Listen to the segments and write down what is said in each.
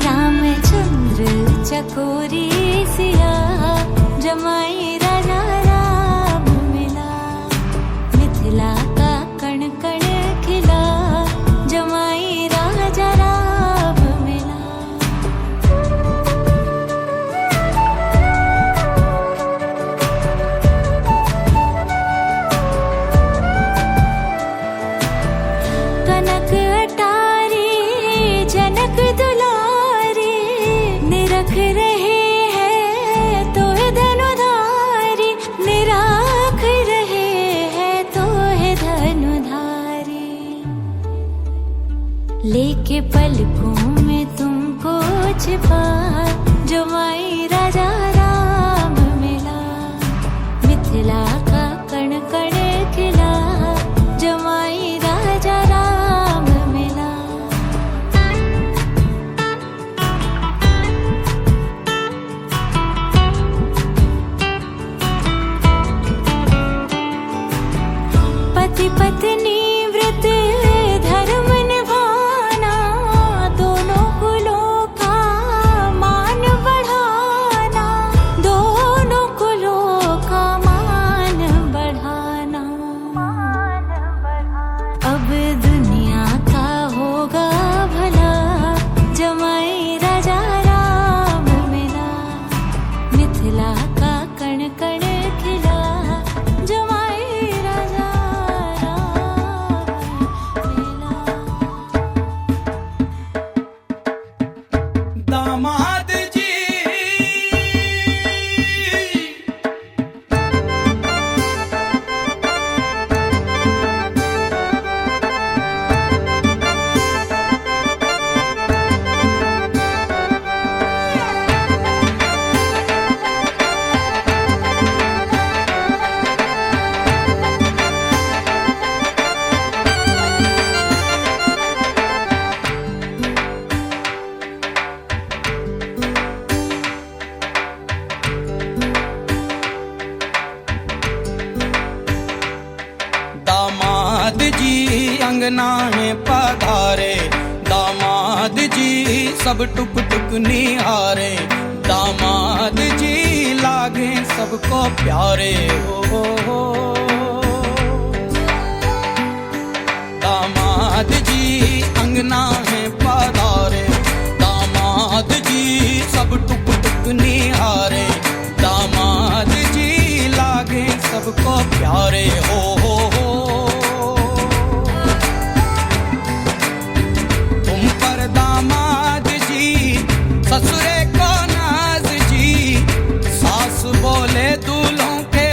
रामचंद्र चकोरी सिया जमाई राजा राम मिला। मिथिला का कण कण खिला जमाई राजा राम मिला। कनक अटारी जनक दुलारी निरख रहे हैं तो धनुधारी। निराख रहे हैं तो धनुधारी। लेके पलकों में तुमको छिपा जमाई राजा राम मिला। मिथिला का कण कण खिला जमाई राजा राम मिला। पति पत्नी व्रत धर्म निभाना दोनों कुलों का मान बढ़ाना। दोनों कुलों का मान बढ़ाना। अब दुनिया का होगा भला जमाई राजा राम मिला। मिथिला का कण कण खिला जमाई राजा राम मिला। दामाद जी दामाद जी अंगना में पधारे। दामाद जी सब टुक टुक निहारे। दामाद जी लागे सबको प्यारे। हो दामाद जी अंगना में पधारे। दामाद जी सब टुक टुक निहारे। दामाद जी लागे सबको प्यारे। हो तुम पर दामाद जी ससुरे को नाज जी। सास बोले दूल्हों के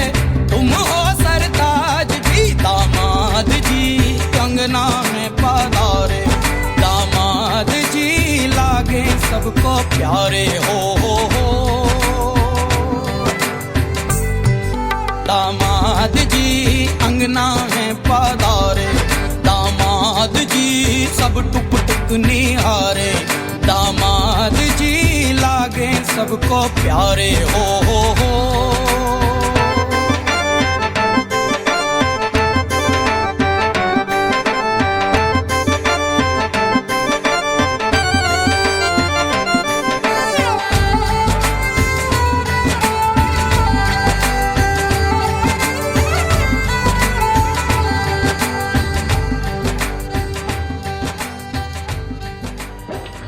तुम हो सरताज जी। दामाद जी अंगना में पधारे। दामाद जी लागे सबको प्यारे। हो दामाद जी अंगना में पधारे। दामाद जी सब टुक टुक निहारे। दामाद जी लागे सबको प्यारे। हो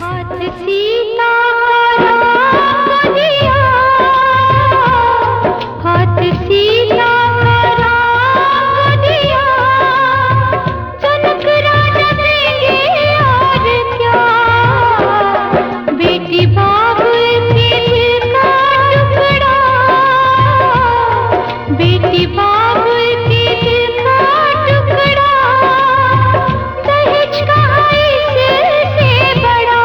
हाथ सीता राम दिया। हाथ सीता राम दिया। जनक राजा देंगे और क्या। बेटी बाप के दिल का टुकड़ा। बेटी बाप के दिल का टुकड़ा। दहेज का इससे बड़ा।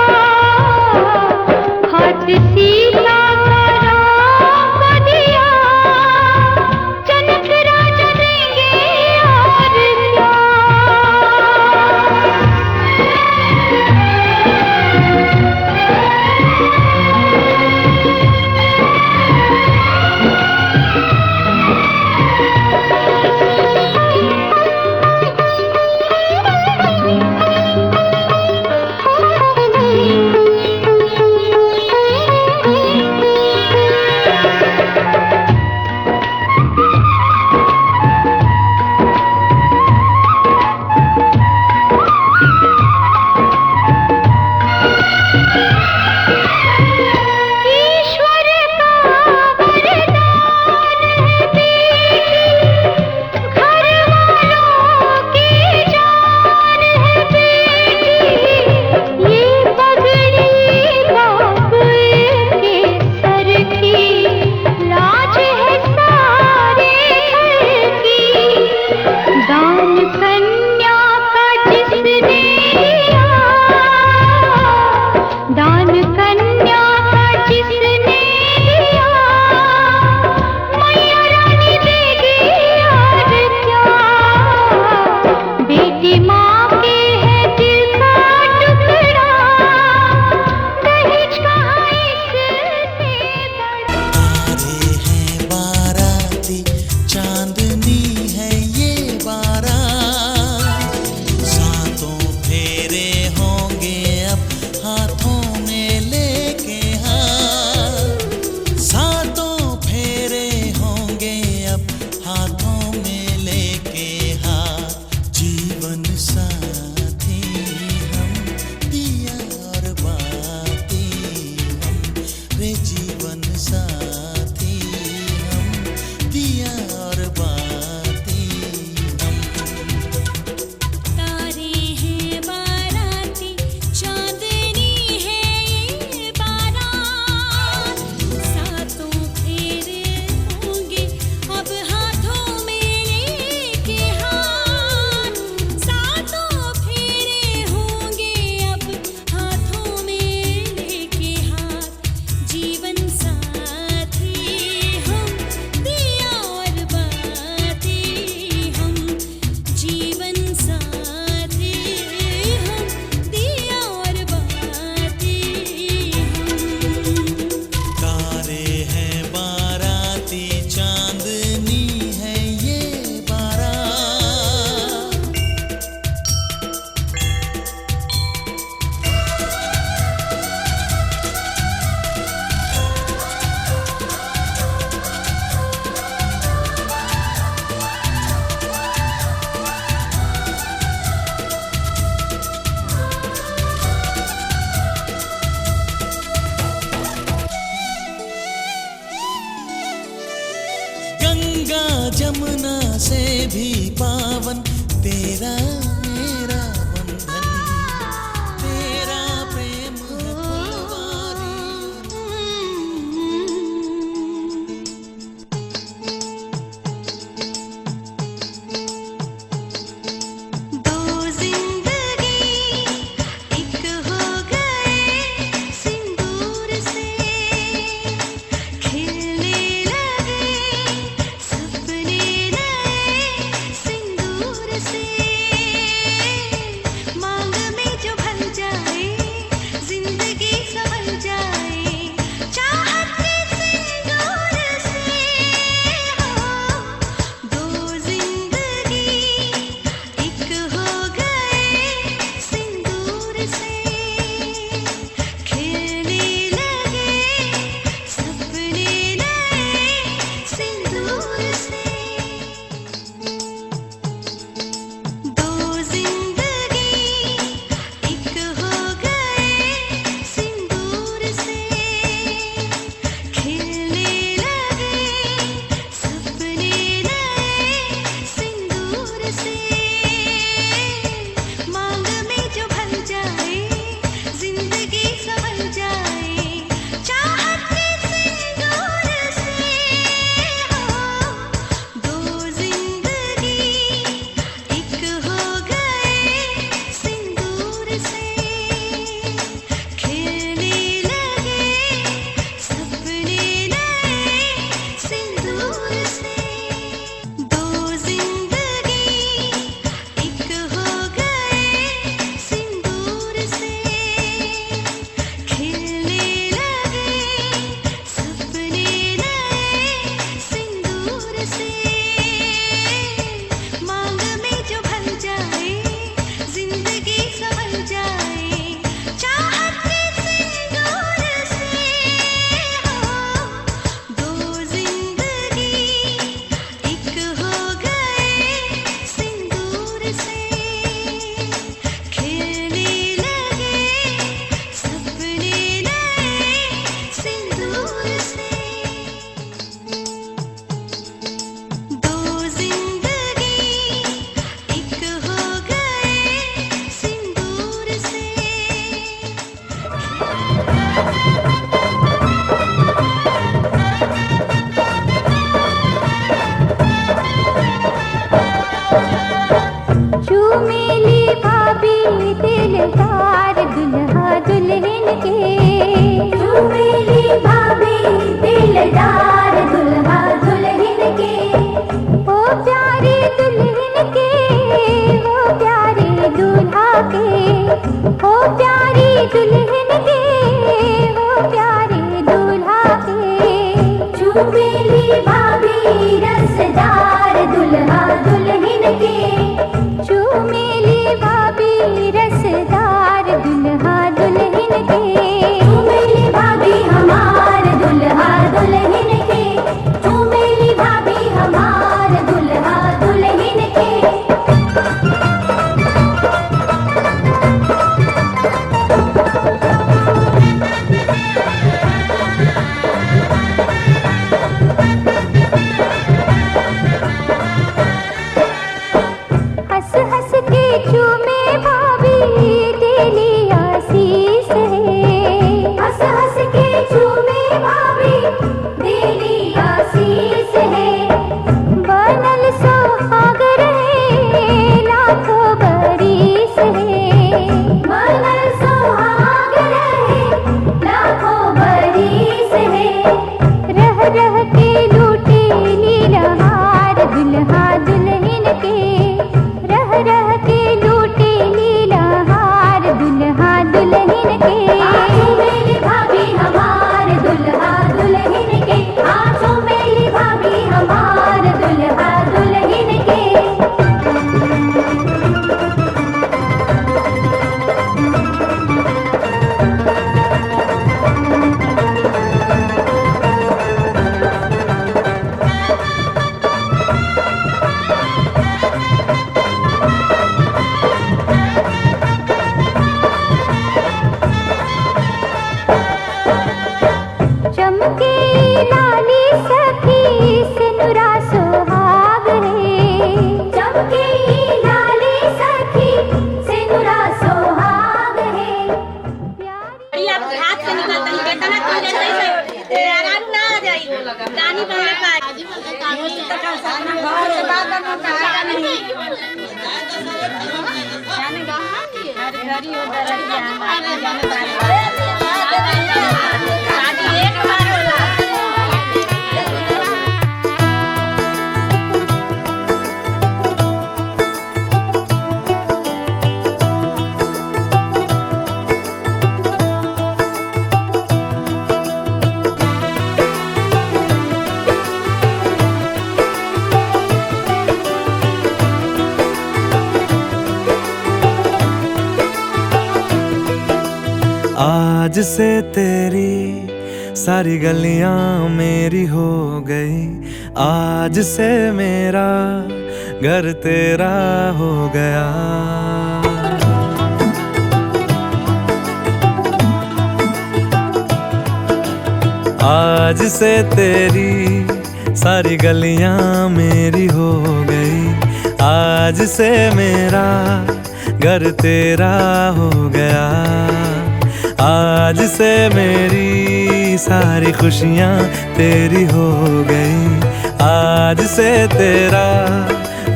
भी पावन तेरा मेरा बंधन, तेरा प्रेम है फुलवारी। दो जिंदगी एक हो गए सिंदूर से, खिलने लगे सपने नए सिंदूर से। मांग में जो भर जाए जिंदगी संभल जाए, चाहत के सिंदूर से। हो दो जिंदगी एक हो गए सिंदूर से, खिलने लगे सपने नए सिंदूर से। दो जिंदगी एक हो गए सिंदूर से, खिलने लगे सपने नए सिंदूर से। मांग में जो भर जाए जिंदगी संभल जाए, चाहत के सिंदूर से। हो दो जिंदगी एक हो गए सिंदूर से, खिलने लगे सपने नए सिंदूर से। दो जिंदगी एक हो गए सिंदूर से, खिलने लगे सपने नए सिंदूर से। मांग में जो भर जाए जिंदगी संभल जाए, चाहत के सिंदूर से। हो दो जिंदगी एक हो गए सिंदूर से, खिलने लगे सपने नए सिंदूर से। दो जिंदगी एक हो गए सिंदूर से। चूमेली भाभी दिलदार दुल्हा दुल्हन के, चूमेली भाभी दिलदार दुल्हा दुल्हन के। ओ प्यारे दुल्हन के, ओ प्यारे दूल्हा के, ओ प्यारी दुल्हन के, ओ प्यारे दूल्हा के। चूमेली भाभी रसदार दुल्हा दुल्हन के, चूमेली भाभी रसदार दुल्हा दुल्हन के। चूमेली भाभी हमार दुल्हा दुल्हन के, चूमेली भाभी हमार दुल्हा दुल्हन के। हंस हंस के चूमे भाभी तेरी आशीष है, हंस हंस के चूमे भाभी तेरी आशीष है। बनल सुहाग रहे लाखों बरिस है, बनल सुहाग रहे लाखों बरिस है। रह रह के लूटे लीलहार दुल्हा दुल्हन के, रह रह के लूटे लीलहार दुल्हा दुल्हन के। चूमेली भाभी हमार दुल्हा दुल्हन के, चूमेली भाभी हमार दुल्हा दुल्हन के। लाली सखी सिनुरा सुहाग रे, आज से तेरी सारी गलियां मेरी हो गई, आज से मेरा घर तेरा हो गया। आज से तेरी सारी गलियां मेरी हो गई, आज से मेरा घर तेरा हो गया। आज से मेरी सारी खुशियाँ तेरी हो गई, आज से तेरा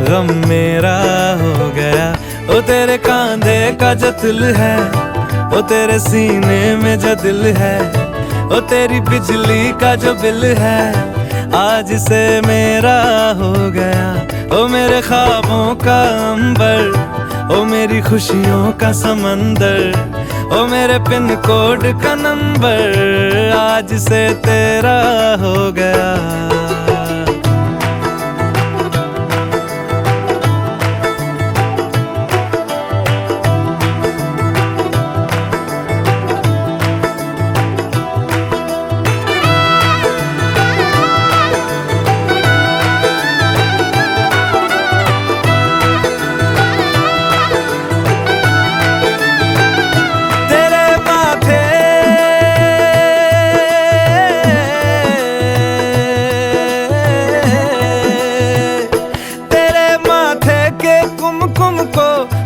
गम मेरा हो गया। ओ तेरे कांधे का जो दिल है, ओ तेरे सीने में जो दिल है, ओ तेरी बिजली का जो बिल है, आज से मेरा हो गया। ओ मेरे ख्वाबों का अंबर, ओ मेरी खुशियों का समंदर, ओ मेरे पिन कोड का नंबर, आज से तेरा हो गया।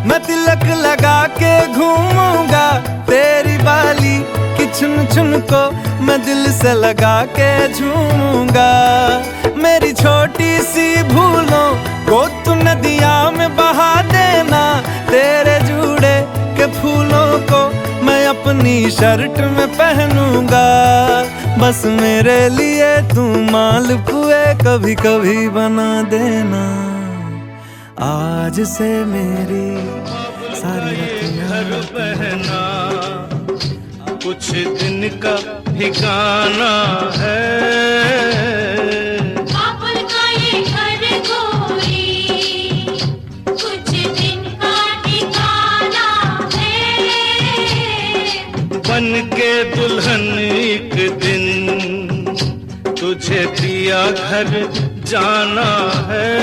मैं तिलक लगा के घूमूंगा, तेरी बाली की चुन चुन को मैं दिल से लगा के झूमूंगा। मेरी छोटी सी भूलों को तू नदिया में बहा देना, तेरे जूड़े के फूलों को मैं अपनी शर्ट में पहनूंगा। बस मेरे लिए तू मालपुए कभी कभी बना देना। आज से मेरी सारी घर बहना कुछ दिन का ठिकाना है। बाबुल का ये घर गोरी कुछ दिन का ठिकाना है। बन के दुल्हन एक दिन तुझे पिया घर जाना है।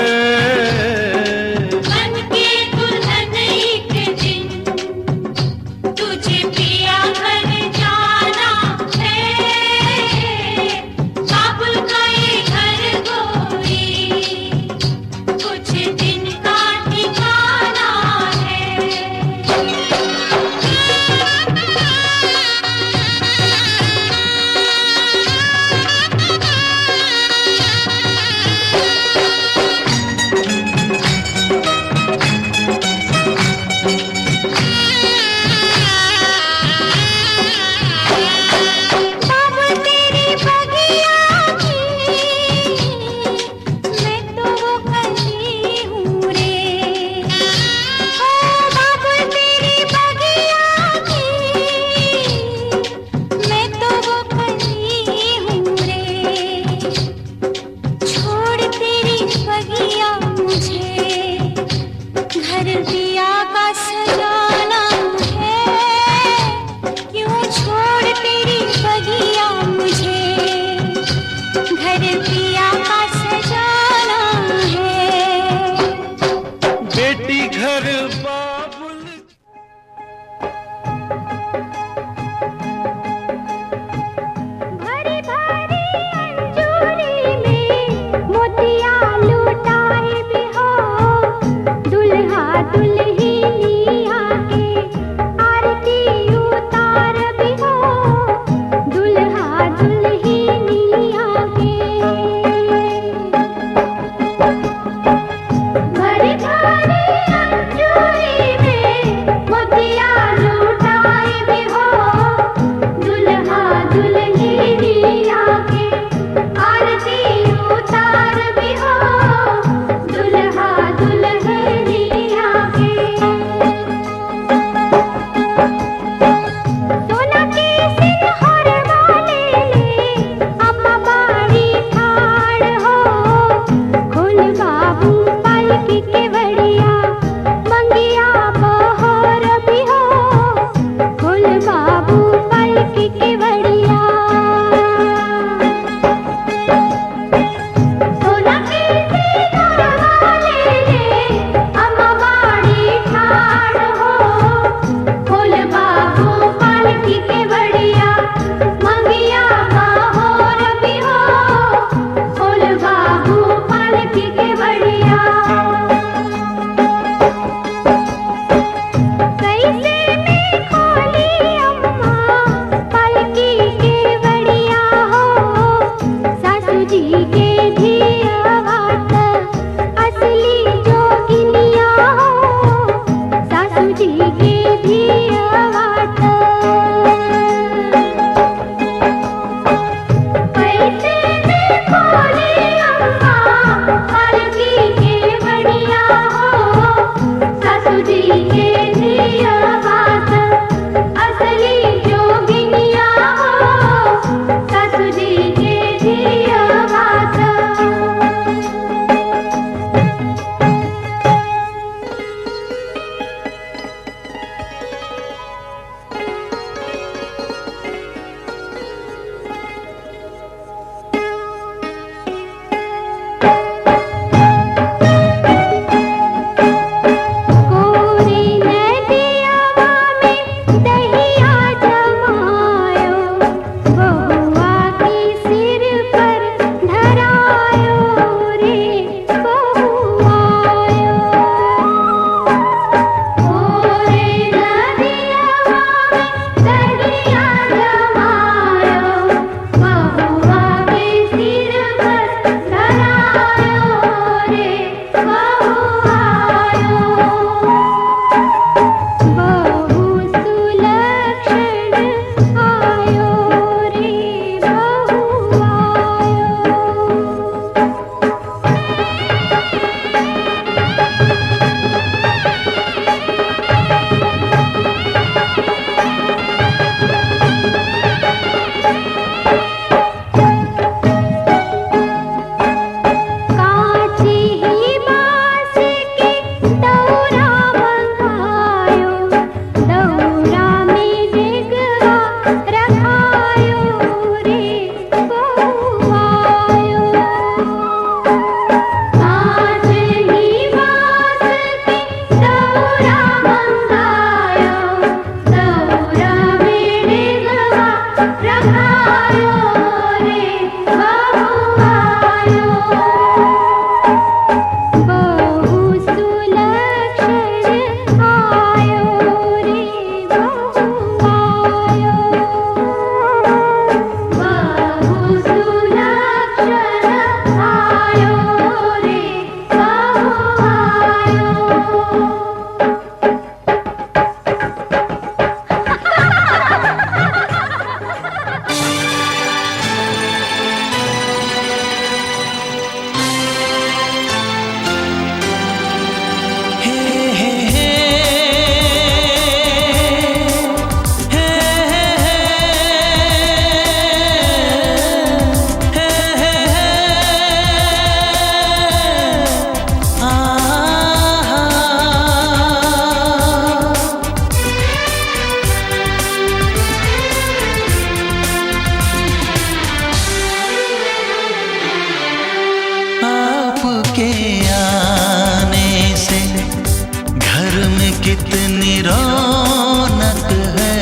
कितनी रौनक है,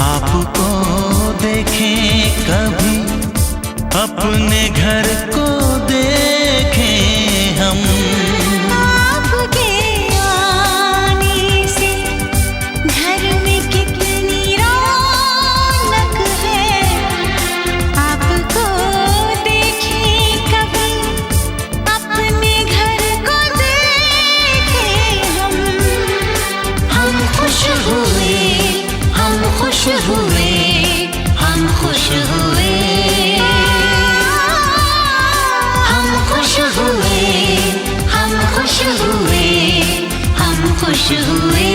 आपको देखें कभी, अपने घर को देखें हम। आपके आने से घर में कितनी रौनक है, आपको देखें कभी, अपने घर को देखें हम। हम खुश हुए, हम खुश हुए, हम खुश हुए, हम खुश हुए, हम खुश हुए, हम खुश हुए।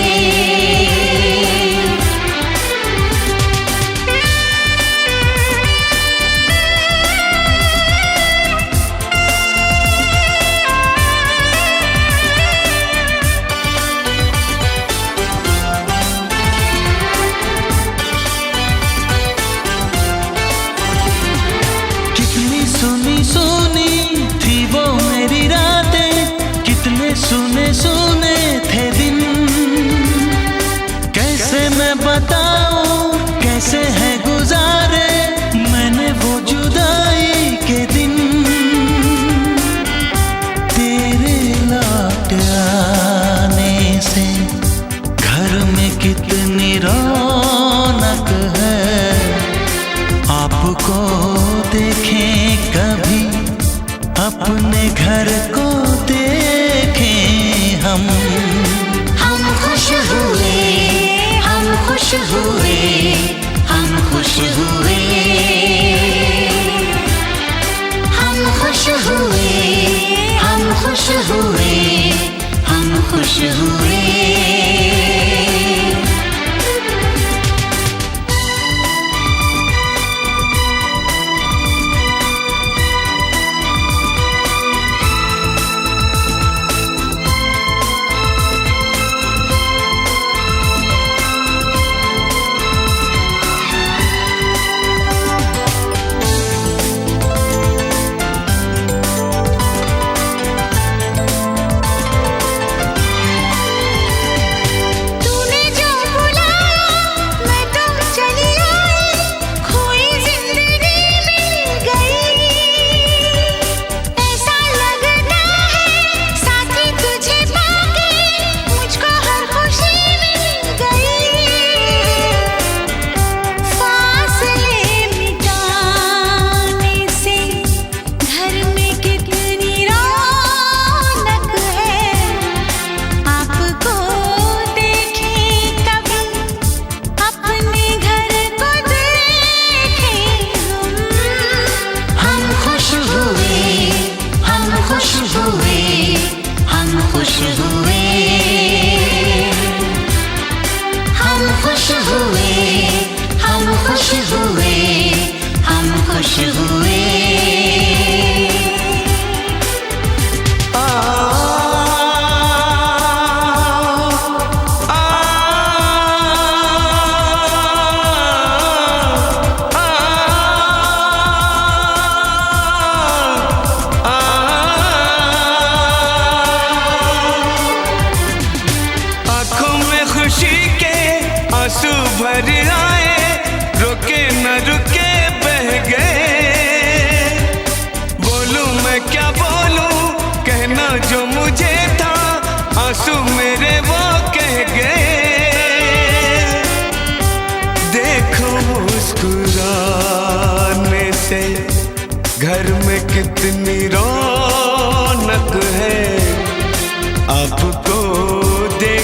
कितनी सुनी सुनी थी वो मेरी रातें, कितने सुने सुने थे दिन। कैसे मैं बताऊं कैसे है गुजारे मैंने वो जुदाई के दिन। तेरे लौट आने से घर में कितनी रौनक है, आपको देखें कभी, अपने घर को देखें हम। हम खुश हुए, हम खुश हुए, हम खुश हुए, हम खुश हुए, हम खुश हुए, हम खुश हुए।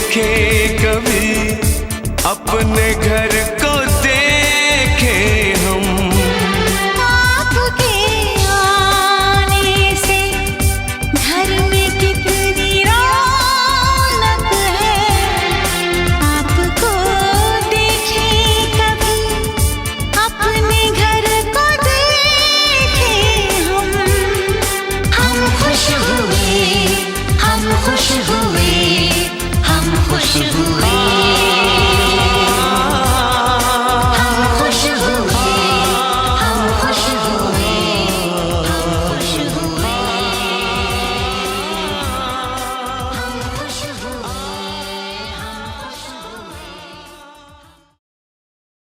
देखे कभी अपने घर